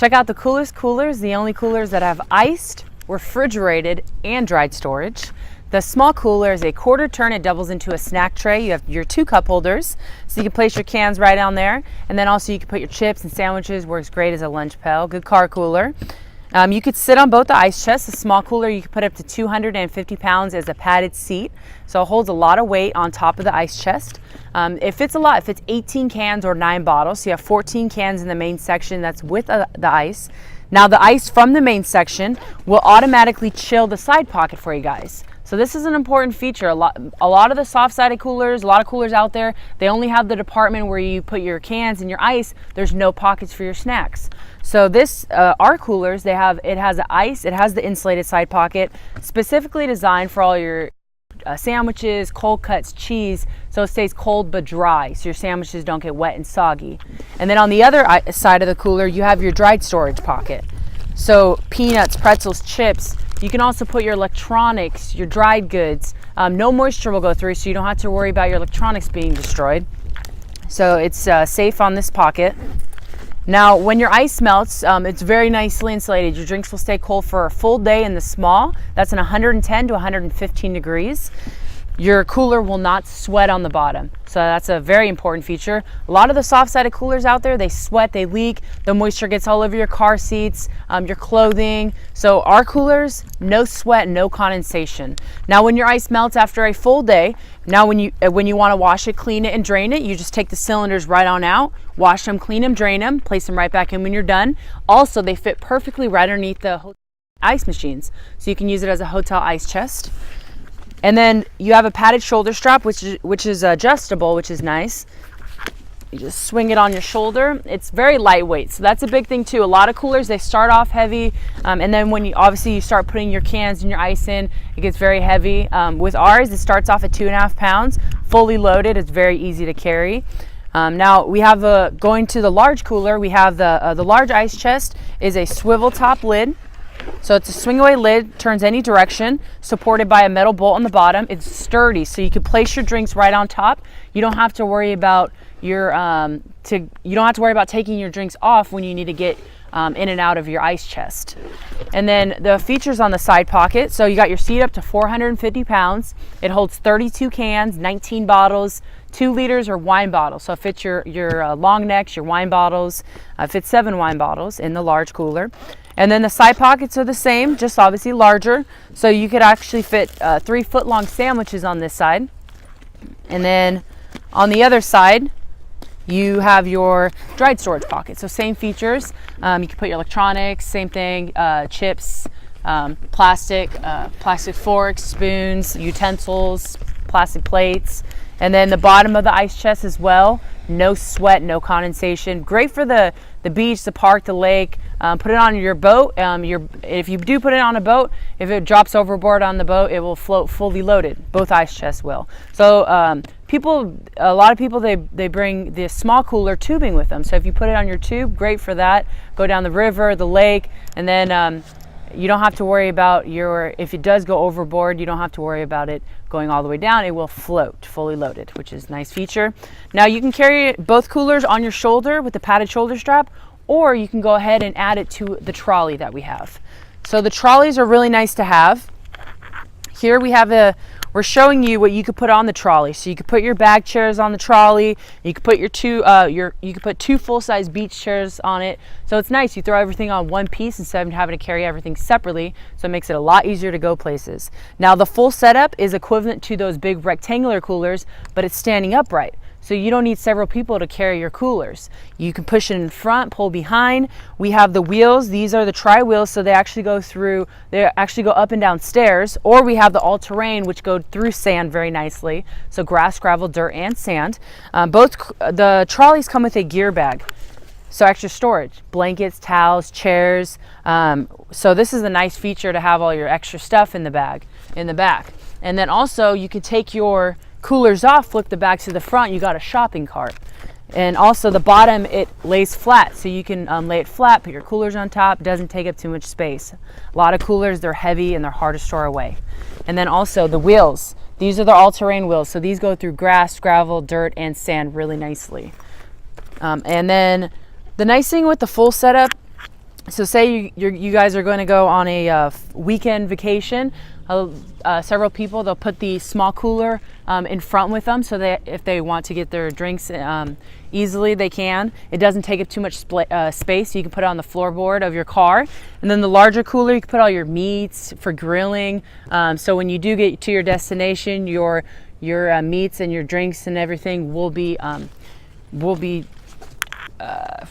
Check out the coolest coolers, the only coolers that have iced, refrigerated, and dried storage. The small cooler is a quarter turn. It doubles into a snack tray. You have your 2 cup holders, so you can place your cans right down there. And then also you can put your chips and sandwiches. Works great as a lunch pail. Good car cooler. You could sit on both the ice chests. The small cooler, you can put up to 250 pounds as a padded seat. So it holds a lot of weight on top of the ice chest. It fits a lot. It fits 18 cans or 9 bottles. So you have 14 cans in the main section that's with the ice. Now the ice from the main section will automatically chill the side pocket for you guys. So this is an important feature. A lot of the soft-sided coolers, a lot of coolers out there, they only have the department where you put your cans and your ice. There's no pockets for your snacks. So this, our coolers, it has the ice, it has the insulated side pocket, specifically designed for all your sandwiches, cold cuts, cheese, so it stays cold but dry, so your sandwiches don't get wet and soggy. And then on the other side of the cooler, you have your dried storage pocket. So peanuts, pretzels, chips. You can also put your electronics, your dried goods. No moisture will go through, so you don't have to worry about your electronics being destroyed. So it's safe on this pocket. Now, when your ice melts, it's very nicely insulated. Your drinks will stay cold for a full day in the small. That's in 110 to 115 degrees. Your cooler will not sweat on the bottom. So that's a very important feature. A lot of the soft-sided coolers out there, they sweat, they leak, the moisture gets all over your car seats, your clothing. So our coolers, no sweat, no condensation. Now when your ice melts after a full day, now when you want to wash it, clean it, and drain it, you just take the cylinders right on out, wash them, clean them, drain them, place them right back in when you're done. Also, they fit perfectly right underneath the ice machines. So you can use it as a hotel ice chest. And then you have a padded shoulder strap, which is adjustable, which is nice. You just swing it on your shoulder. It's very lightweight, so that's a big thing too. A lot of coolers, they start off heavy, and then when you start putting your cans and your ice in, it gets very heavy. With ours, it starts off at 2.5 pounds, fully loaded. It's very easy to carry. Now we have going to the large cooler. We have the large ice chest is a swivel top lid. So it's a swing away lid, turns any direction, supported by a metal bolt on the bottom. It's sturdy, so you can place your drinks right on top. You don't have to worry about taking your drinks off when you need to get in and out of your ice chest. And then the features on the side pocket. So you got your seat up to 450 pounds. It holds 32 cans, 19 bottles, 2 liters or wine bottles. So it fits your long necks, your wine bottles. It fits 7 wine bottles in the large cooler. And then the side pockets are the same, just obviously larger. So you could actually fit 3-foot-long sandwiches on this side. And then on the other side, you have your dried storage pocket. So same features. You can put your electronics, same thing, chips, plastic forks, spoons, utensils, plastic plates. And then the bottom of the ice chest as well. No sweat, no condensation. Great for the beach, the park, the lake. Put it on your boat. If you do put it on a boat, if it drops overboard on the boat, it will float fully loaded. Both ice chests will. So a lot of people, they bring the small cooler tubing with them. So if you put it on your tube, great for that. Go down the river, the lake, and then you don't have to worry about if it does go overboard, you don't have to worry about it going all the way down. It will float fully loaded, which is a nice feature. Now you can carry both coolers on your shoulder with the padded shoulder strap, or you can go ahead and add it to the trolley that we have. So the trolleys are really nice to have. Here we're showing you what you could put on the trolley. So you could put your bag chairs on the trolley. You could put you could put 2 full-size beach chairs on it. So it's nice. You throw everything on one piece instead of having to carry everything separately. So it makes it a lot easier to go places. Now the full setup is equivalent to those big rectangular coolers, but it's standing upright. So you don't need several people to carry your coolers. You can push it in front, pull behind. We have the wheels. These are the tri-wheels, so they actually go up and down stairs. Or we have the all-terrain, which go through sand very nicely. So grass, gravel, dirt, and sand. The trolleys come with a gear bag. So extra storage, blankets, towels, chairs. So this is a nice feature to have all your extra stuff in the bag, in the back. And then also you can take your coolers off, flip the back to the front, you got a shopping cart. And also the bottom, it lays flat, so you can lay it flat, put your coolers on top. It doesn't take up too much space. A lot of coolers, they're heavy and they're hard to store away. And then also the wheels. These are the all-terrain wheels, so these go through grass, gravel, dirt, and sand really nicely. And then the nice thing with the full setup So say you guys are going to go on a weekend vacation. Several people, they'll put the small cooler in front with them, so that if they want to get their drinks easily, they can. It doesn't take up too much space, so you can put it on the floorboard of your car. And then the larger cooler, you can put all your meats for grilling. So when you do get to your destination, your meats and your drinks and everything will be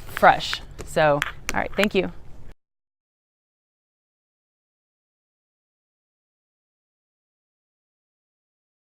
fresh. So, all right, thank you.